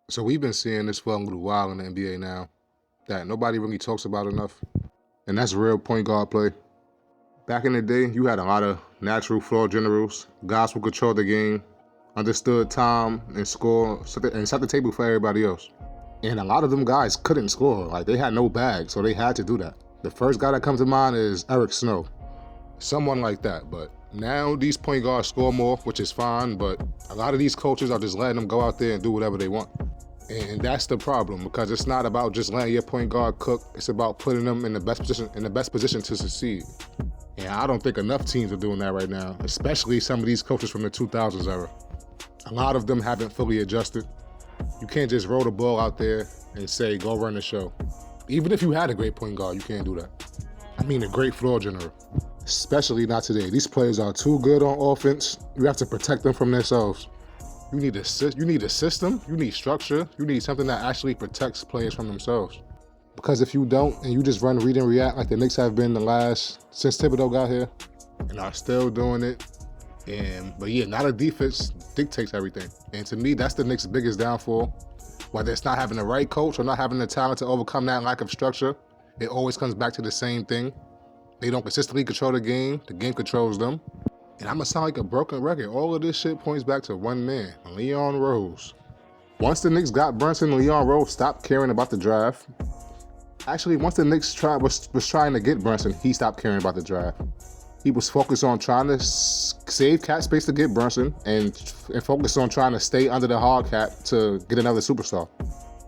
So we've been seeing this for a little while in the NBA now that nobody really talks about enough, and that's real point guard play. Back in the day, you had a lot of natural floor generals, guys who controlled the game, understood time and score, and set the table for everybody else. And a lot of them guys couldn't score, like they had no bag, so they had to do that. The first guy that comes to mind is Eric Snow, someone like that. But now these point guards score more, which is fine, but a lot of these coaches are just letting them go out there and do whatever they want. And that's the problem, because it's not about just letting your point guard cook. It's about putting them in the best position to succeed. And I don't think enough teams are doing that right now, especially some of these coaches from the 2000s era. A lot of them haven't fully adjusted. You can't just roll the ball out there and say, go run the show. Even if you had a great point guard, you can't do that. I mean a great floor general. Especially not today. These players are too good on offense. You have to protect them from themselves. You need a system, you need structure, you need something that actually protects players from themselves. Because if you don't, and you just run, read, and react like the Knicks have been since Thibodeau got here, and are still doing it, but yeah, not a defense dictates everything. And to me, that's the Knicks' biggest downfall. Whether it's not having the right coach or not having the talent to overcome that lack of structure, it always comes back to the same thing. They don't consistently control the game controls them. And I'm gonna sound like a broken record. All of this shit points back to one man, Leon Rose. Once the Knicks got Brunson, Leon Rose stopped caring about the draft. Actually, once the Knicks was trying to get Brunson, he stopped caring about the draft. He was focused on trying to save cap space to get Brunson and focus on trying to stay under the hard cap to get another superstar.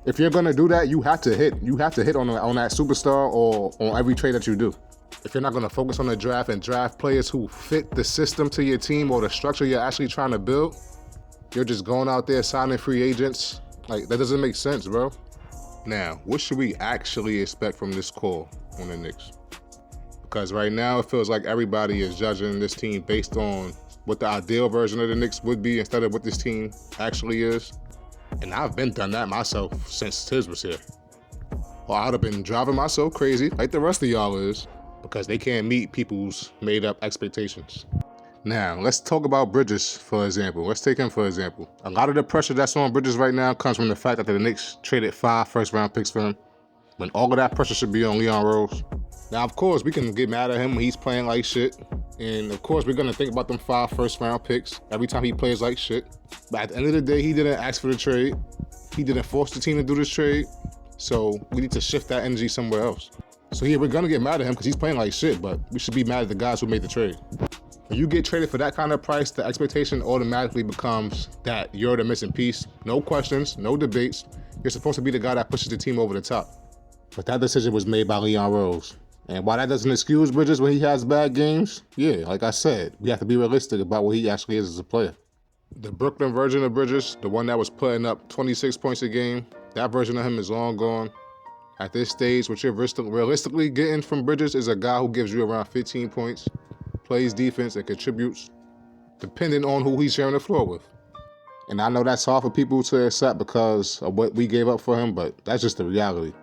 If you're gonna do that, you have to hit. You have to hit on that superstar or on every trade that you do. If you're not going to focus on the draft and draft players who fit the system to your team or the structure you're actually trying to build, you're just going out there signing free agents. Like, that doesn't make sense, bro. Now, what should we actually expect from this call on the Knicks? Because right now it feels like everybody is judging this team based on what the ideal version of the Knicks would be instead of what this team actually is. And I've been done that myself since Tiz was here. Or I'd have been driving myself crazy like the rest of y'all is, because they can't meet people's made-up expectations. Now, let's talk about Bridges, for example. Let's take him for example. A lot of the pressure that's on Bridges right now comes from the fact that the Knicks traded 5 first-round picks for him, when all of that pressure should be on Leon Rose. Now, of course, we can get mad at him when he's playing like shit, and of course, we're going to think about them 5 first-round picks every time he plays like shit. But at the end of the day, he didn't ask for the trade. He didn't force the team to do this trade, so we need to shift that energy somewhere else. So yeah, we're gonna get mad at him because he's playing like shit, but we should be mad at the guys who made the trade. When you get traded for that kind of price, the expectation automatically becomes that you're the missing piece. No questions, no debates. You're supposed to be the guy that pushes the team over the top. But that decision was made by Leon Rose. And while that doesn't excuse Bridges when he has bad games, yeah, like I said, we have to be realistic about what he actually is as a player. The Brooklyn version of Bridges, the one that was putting up 26 points a game, that version of him is long gone. At this stage, what you're realistically getting from Bridges is a guy who gives you around 15 points, plays defense, and contributes, depending on who he's sharing the floor with. And I know that's hard for people to accept because of what we gave up for him, but that's just the reality.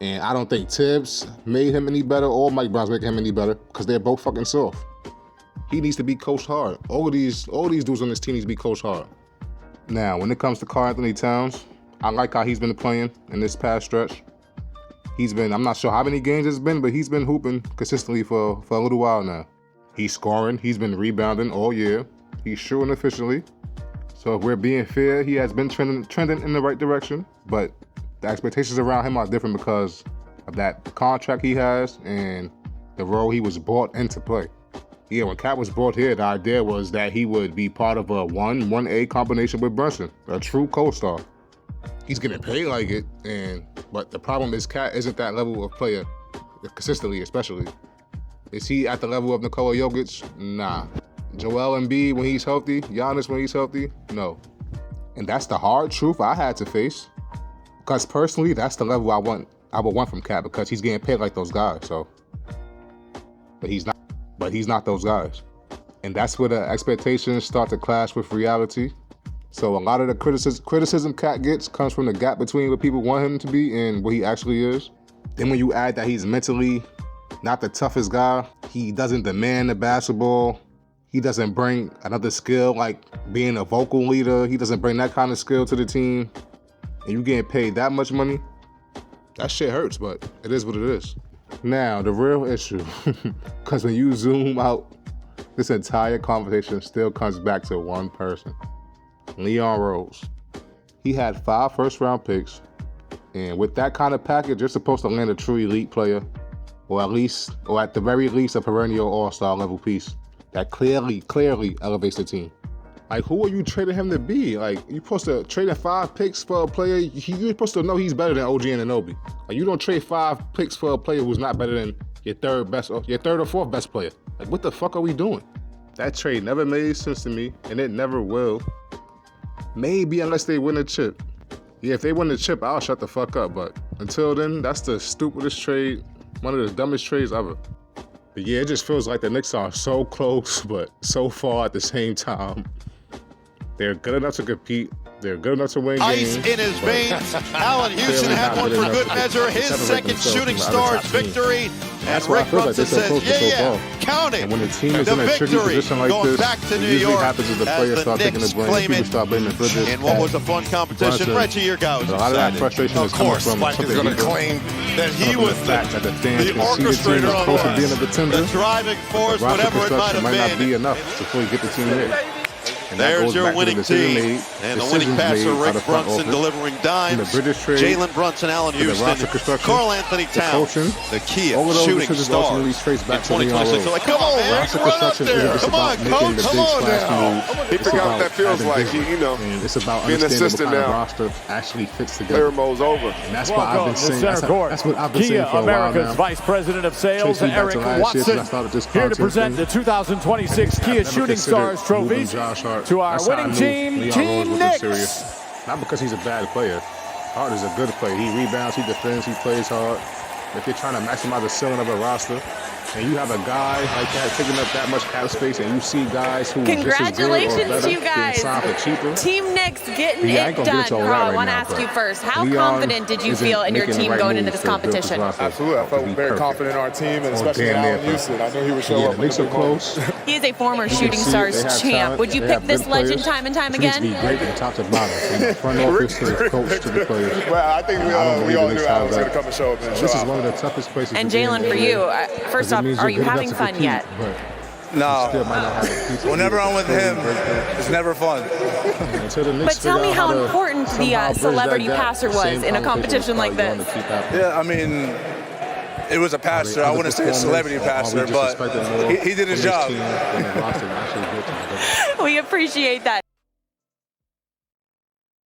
And I don't think Tibbs made him any better or Mike Brown's making him any better because they're both fucking soft. He needs to be coached hard. All these dudes on this team need to be coached hard. Now, when it comes to Karl-Anthony Towns, I like how he's been playing in this past stretch. I'm not sure how many games it's been, but he's been hooping consistently for a little while now. He's scoring, he's been rebounding all year. He's shooting efficiently. So if we're being fair, he has been trending in the right direction, but the expectations around him are different because of that contract he has and the role he was brought into play. Yeah, when Cat was brought here, the idea was that he would be part of a 1-1A combination with Brunson, a true co-star. He's getting paid like it, but the problem is Cat isn't that level of player, consistently especially. Is he at the level of Nikola Jokic? Nah. Joel Embiid when he's healthy, Giannis when he's healthy? No. And that's the hard truth I had to face. Because personally, that's the level I would want from Cat because he's getting paid like those guys, so. But he's not those guys. And that's where the expectations start to clash with reality. So a lot of the criticism Cat gets comes from the gap between what people want him to be and what he actually is. Then when you add that he's mentally not the toughest guy, he doesn't demand the basketball, he doesn't bring another skill like being a vocal leader, he doesn't bring that kind of skill to the team. and you getting paid that much money, that shit hurts, but it is what it is. Now, the real issue, because when you zoom out, this entire conversation still comes back to one person, Leon Rose. He had 5 first-round picks, and with that kind of package, you're supposed to land a true elite player, or at the very least, a perennial all-star level piece that clearly elevates the team. Like, who are you trading him to be? Like, you're supposed to trade 5 picks for a player. You're supposed to know he's better than OG Anunoby. Like, you don't trade 5 picks for a player who's not better than your third or fourth best player. Like, what the fuck are we doing? That trade never made sense to me, and it never will. Maybe unless they win a chip. Yeah, if they win the chip, I'll shut the fuck up. But until then, that's the stupidest trade, one of the dumbest trades ever. But yeah, it just feels like the Knicks are so close, but so far at the same time. They're good enough to compete. They're good enough to win games. Ice in his veins. Allen Houston had one for good measure. His second Shooting Stars victory. And Rick Brunson says, yeah, count it. And when the team is in a tricky position like going this, back to New usually York happens is the players start taking the blame. People start blaming Bridges. In what was a fun competition, Reggie, your guy was a lot of that frustration is coming from Spike is going to claim that he was the orchestrator on the driving force, whatever it might have been. Might not be been. enough before you get the team there. And there's your winning team. And the winning passer, Rick Brunson, delivering dimes. Jalen Brunson, Allen Houston, Karl-Anthony Towns, the key of Shooting Stars in 2026. Like, come on, man, run up there. Come on, coach. Come on now. He forgot what that feels like. You know, it's about being an assistant now. Roster actually fits together. Player mode's over. And that's what I've been saying. That's what I've been saying for a while now. America's Vice President of Sales, Eric Watson, here to present the 2026 Kia Shooting Stars trophies to our winning team, Team Knicks. Not because he's a bad player. Hart is a good player. He rebounds, he defends, he plays hard. If you're trying to maximize the ceiling of a roster, and you have a guy like that taking up that much cap space, and you see guys who congratulations to you guys, Team Knicks getting it done. Carl, I want to ask you first, how confident did you feel in your team going into this competition? Absolutely, I felt very confident in our team, and especially in Allen Houston. I knew he would show up. Knicks are close. He is a former Shooting Stars champ. Would you pick this legend time and time again? Great from top to bottom, from the front office to the coach to the players. Well, I think we all knew Allen was going to come and show up. This is one of the toughest places. And Jalen, for you, first off, are you having fun yet? No. Whenever I'm with him, it's never fun. But tell me how important the celebrity passer was in a competition like this. Yeah, I mean, it was a passer. I wouldn't say a celebrity passer, but he did his job. We appreciate that.